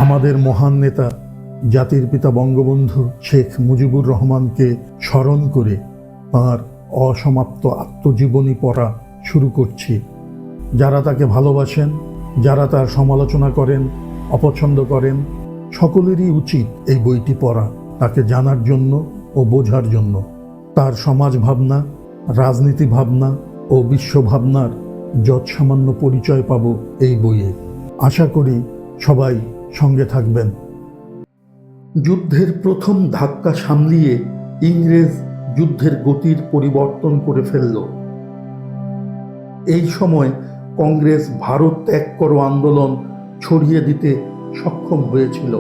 আমাদের মহান নেতা জাতির পিতা বঙ্গবন্ধু শেখ মুজিবুর রহমানকে স্মরণ করে তাঁর অসমাপ্ত আত্মজীবনী পড়া শুরু করছি। যারা তাকে ভালোবাসেন, যারা তার সমালোচনা করেন, অপছন্দ করেন, সকলেরই উচিত এই বইটি পড়া, তাকে জানার জন্য ও বোঝার জন্য। তার সমাজ ভাবনা, রাজনীতি ভাবনা ও বিশ্বভাবনার যৎসামান্য পরিচয় পাব এই বইয়ে। আশা করি সবাই সঙ্গে থাকবেন। যুদ্ধের প্রথম ধাক্কা সামলিয়ে ইংরেজ যুদ্ধের গতির পরিবর্তন করে ফেলল। এই সময় কংগ্রেস ভারত ত্যাগ করো আন্দোলন ছড়িয়ে দিতে সক্ষম হয়েছিল।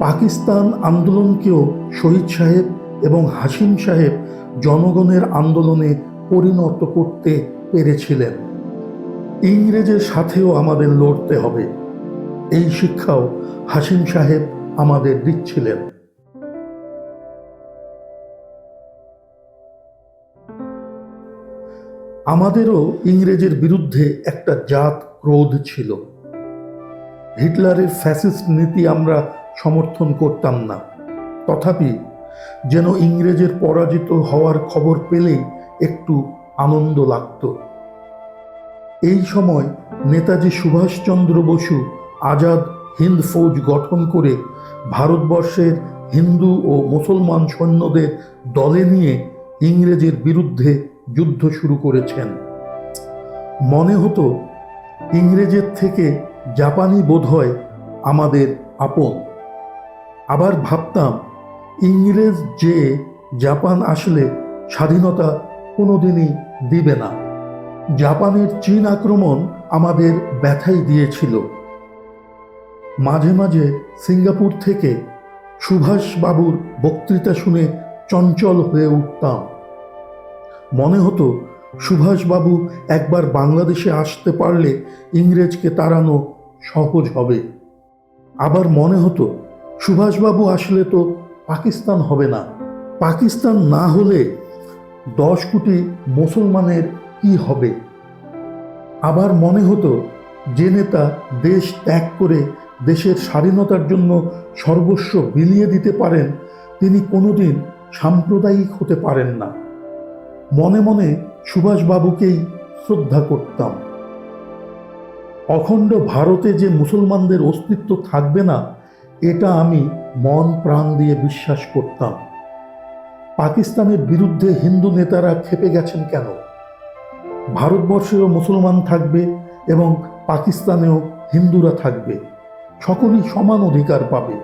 পাকিস্তান আন্দোলনকেও শহীদ সাহেব এবং হাসিম সাহেব জনগণের আন্দোলনে পরিণত করতে পেরেছিলেন। ইংরেজের সাথেও আমাদের লড়তে হবে, এই শিক্ষাও হাসিম সাহেব আমাদের দিচ্ছিলেন। আমাদেরও ইংরেজের বিরুদ্ধে একটা জাত ক্রোধ ছিল। হিটলারের ফ্যাসিস্ট নীতি আমরা সমর্থন করতাম না, তথাপি যেন ইংরেজের পরাজিত হওয়ার খবর পেলেই একটু আনন্দ লাগত। এই সময় নেতাজি সুভাষচন্দ্র বসু আজাদ হিন্দ ফৌজ গঠন করে ভারতবর্ষের হিন্দু ও মুসলমান সৈন্যদের দলে নিয়ে ইংরেজের বিরুদ্ধে যুদ্ধ শুরু করেছেন। মনে হতো ইংরেজের থেকে জাপানি বোধহয় আমাদের আপন। আবার ভাবতাম ইংরেজ যে জাপান আসলে স্বাধীনতা কোনোদিনই দিবে না। জাপানের চীন আক্রমণ আমাদের ব্যথাই দিয়েছিল। মাঝে মাঝে সিঙ্গাপুর থেকে সুভাষবাবুর বক্তৃতা শুনে চঞ্চল হয়ে উঠতাম। মনে হতো সুভাষবাবু একবার বাংলাদেশে আসতে পারলে ইংরেজকে তাড়ানো সহজ হবে। আবার মনে হতো সুভাষবাবু আসলে তো পাকিস্তান হবে না, পাকিস্তান না হলে 10 কোটি মুসলমানের কি হবে। আবার মনে হতো যে নেতা দেশ ত্যাগ করে দেশের স্বাধীনতার জন্য সর্বস্ব বিলিয়ে দিতে পারেন, তিনি কোনোদিন সাম্প্রদায়িক হতে পারেন না। মনে মনে সুভাষবাবুকেই শ্রদ্ধা করতাম। অখণ্ড ভারতে যে মুসলমানদের অস্তিত্ব থাকবে না, এটা আমি মন প্রাণ দিয়ে বিশ্বাস করতাম। পাকিস্তানের বিরুদ্ধে হিন্দু নেতারা ক্ষেপে গেছেন কেন? ভারতবর্ষেও মুসলমান থাকবে এবং পাকিস্তানেও হিন্দুরা থাকবে, সকলেই সমান অধিকার পাবে।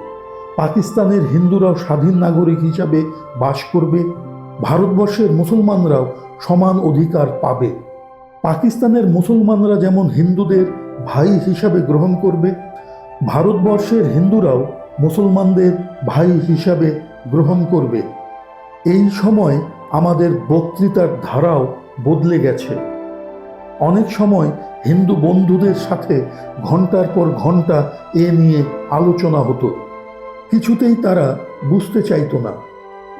পাকিস্তানের হিন্দুরাও স্বাধীন নাগরিক হিসাবে বাস করবে, ভারতবর্ষের মুসলমানরাও সমান অধিকার পাবে। পাকিস্তানের মুসলমানরা যেমন হিন্দুদের ভাই হিসাবে গ্রহণ করবে, ভারতবর্ষের হিন্দুরাও মুসলমানদের ভাই হিসাবে গ্রহণ করবে। এই সময় আমাদের বক্তৃতার ধারাও বদলে গেছে। অনেক সময় হিন্দু বন্ধুদের সাথে ঘন্টার পর ঘন্টা এ নিয়ে আলোচনা হতো। কিছুতেই তারা বুঝতে চাইতো না।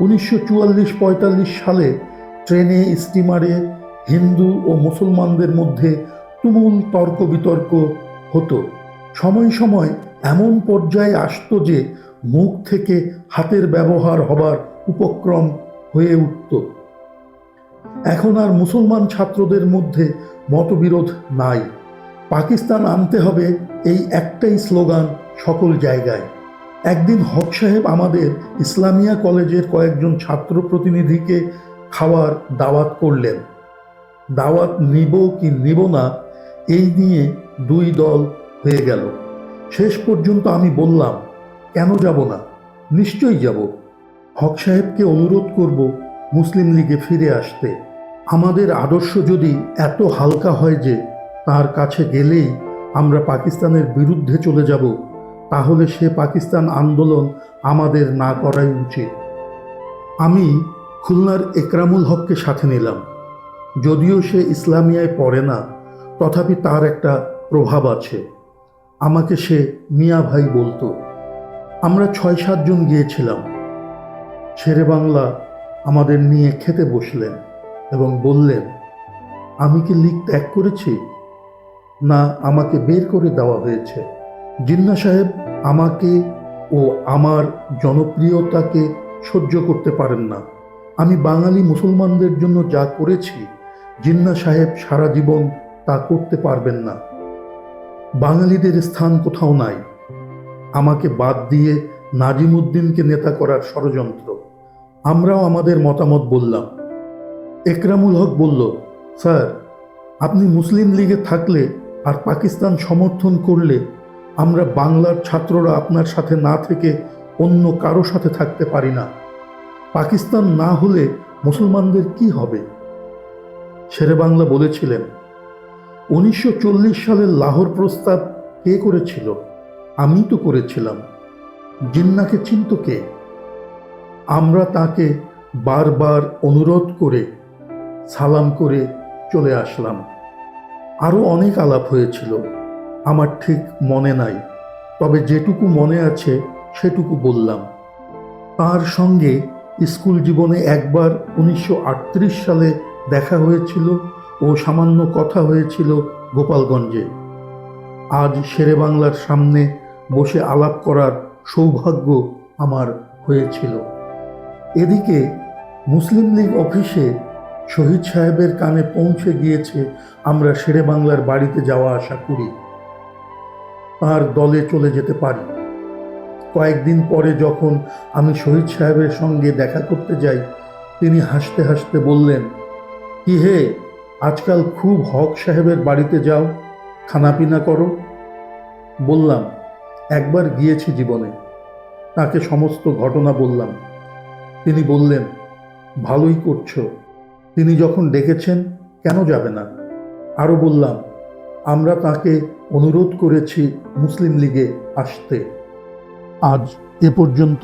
1944-45 সালে ট্রেনে, স্টিমারে হিন্দু ও মুসলমানদের মধ্যে তুমুল তর্ক বিতর্ক হতো। সময় সময় এমন পর্যায়ে আসতো যে মুখ থেকে হাতের ব্যবহার হবার উপক্রম হয়ে উঠত। এখন আর মুসলমান ছাত্রদের মধ্যে মতবিরোধ নাই। পাকিস্তান আনতে হবে, এই একটাই স্লোগান সকল জায়গায়। একদিন হক সাহেব আমাদের ইসলামিয়া কলেজের কয়েকজন ছাত্র প্রতিনিধিকে খাওয়ার দাওয়াত করলেন। দাওয়াত নিব কি নিব না, এই নিয়ে 2 দল হয়ে গেল। শেষ পর্যন্ত আমি বললাম, কেন যাব না, নিশ্চয়ই যাব। হক সাহেবকে অনুরোধ করব মুসলিম লীগে ফিরে আসতে। আমাদের আদর্শ যদি এত হালকা হয় যে তার কাছে গেলেই আমরা পাকিস্তানের বিরুদ্ধে চলে যাব, তাহলে সে পাকিস্তান আন্দোলন আমাদের না করাই উচিত। আমি খুলনার একরামুল হককে সাথে নিলাম। যদিও সে ইসলামিয়ায় পড়ে না, তথাপি তার একটা প্রভাব আছে। আমাকে সে মিয়া ভাই বলতো। আমরা 6-7 জন গিয়েছিলাম। শেরে বাংলা আমাদের নিয়ে খেতে বসলেন এবং বললেন, আমি কি লীগ ত্যাগ করেছি? না আমাকে বের করে দেওয়া হয়েছে। জিন্নাহ সাহেব আমাকে ও আমার জনপ্রিয়তাকে সহ্য করতে পারেন না। আমি বাঙালি মুসলমানদের জন্য যা করেছি, জিন্নাহ সাহেব সারা জীবন তা করতে পারবেন না। বাঙালিদের স্থান কোথাও নাই। আমাকে বাদ দিয়ে নাজিমুদ্দিনকে নেতা করার ষড়যন্ত্র। আমরাও আমাদের মতামত বললাম। একরামুল হক বলল, স্যার, আপনি মুসলিম লীগে থাকলে আর পাকিস্তান সমর্থন করলে আমরা বাংলার ছাত্ররা আপনার সাথে না থেকে অন্য কারো সাথে থাকতে পারি না। পাকিস্তান না হলে মুসলমানদের কি হবে? শেরেবাংলা বলেছিলেন, 1940 সালের লাহোর প্রস্তাব কে করেছিল? আমি তো করেছিলাম। জিন্নাহকে চিনত কে? আমরা তাকে বারবার অনুরোধ করে সালাম করে চলে আসলাম। আরও অনেক আলাপ হয়েছিল, আমার ঠিক মনে নাই, তবে যেটুকু মনে আছে সেটুকু বললাম। তার সঙ্গে স্কুল জীবনে একবার 1938 সালে দেখা হয়েছিল ও সামান্য কথা হয়েছিল গোপালগঞ্জে। আজ শেরেবাংলার সামনে বসে আলাপ করার সৌভাগ্য আমার হয়েছিল। এদিকে মুসলিম লীগ অফিসে শহীদ সাহেবের কানে পৌঁছে গিয়েছে আমরা শেরেবাংলার বাড়িতে যাওয়া আসা করি, তার দলে চলে যেতে পারি। কয়েকদিন পরে যখন আমি শহীদ সাহেবের সঙ্গে দেখা করতে যাই, তিনি হাসতে হাসতে বললেন, কি হে, আজকাল খুব হক সাহেবের বাড়িতে যাও, খানাপিনা করো? বললাম, একবার গিয়েছি জীবনে। তাকে সমস্ত ঘটনা বললাম। তিনি বললেন, ভালোই করছো, তিনি যখন ডেকেছেন কেন যাবে না? আরও বললাম, আমরা তাকে অনুরোধ করেছি মুসলিম লীগে আসতে। আজ এ পর্যন্ত।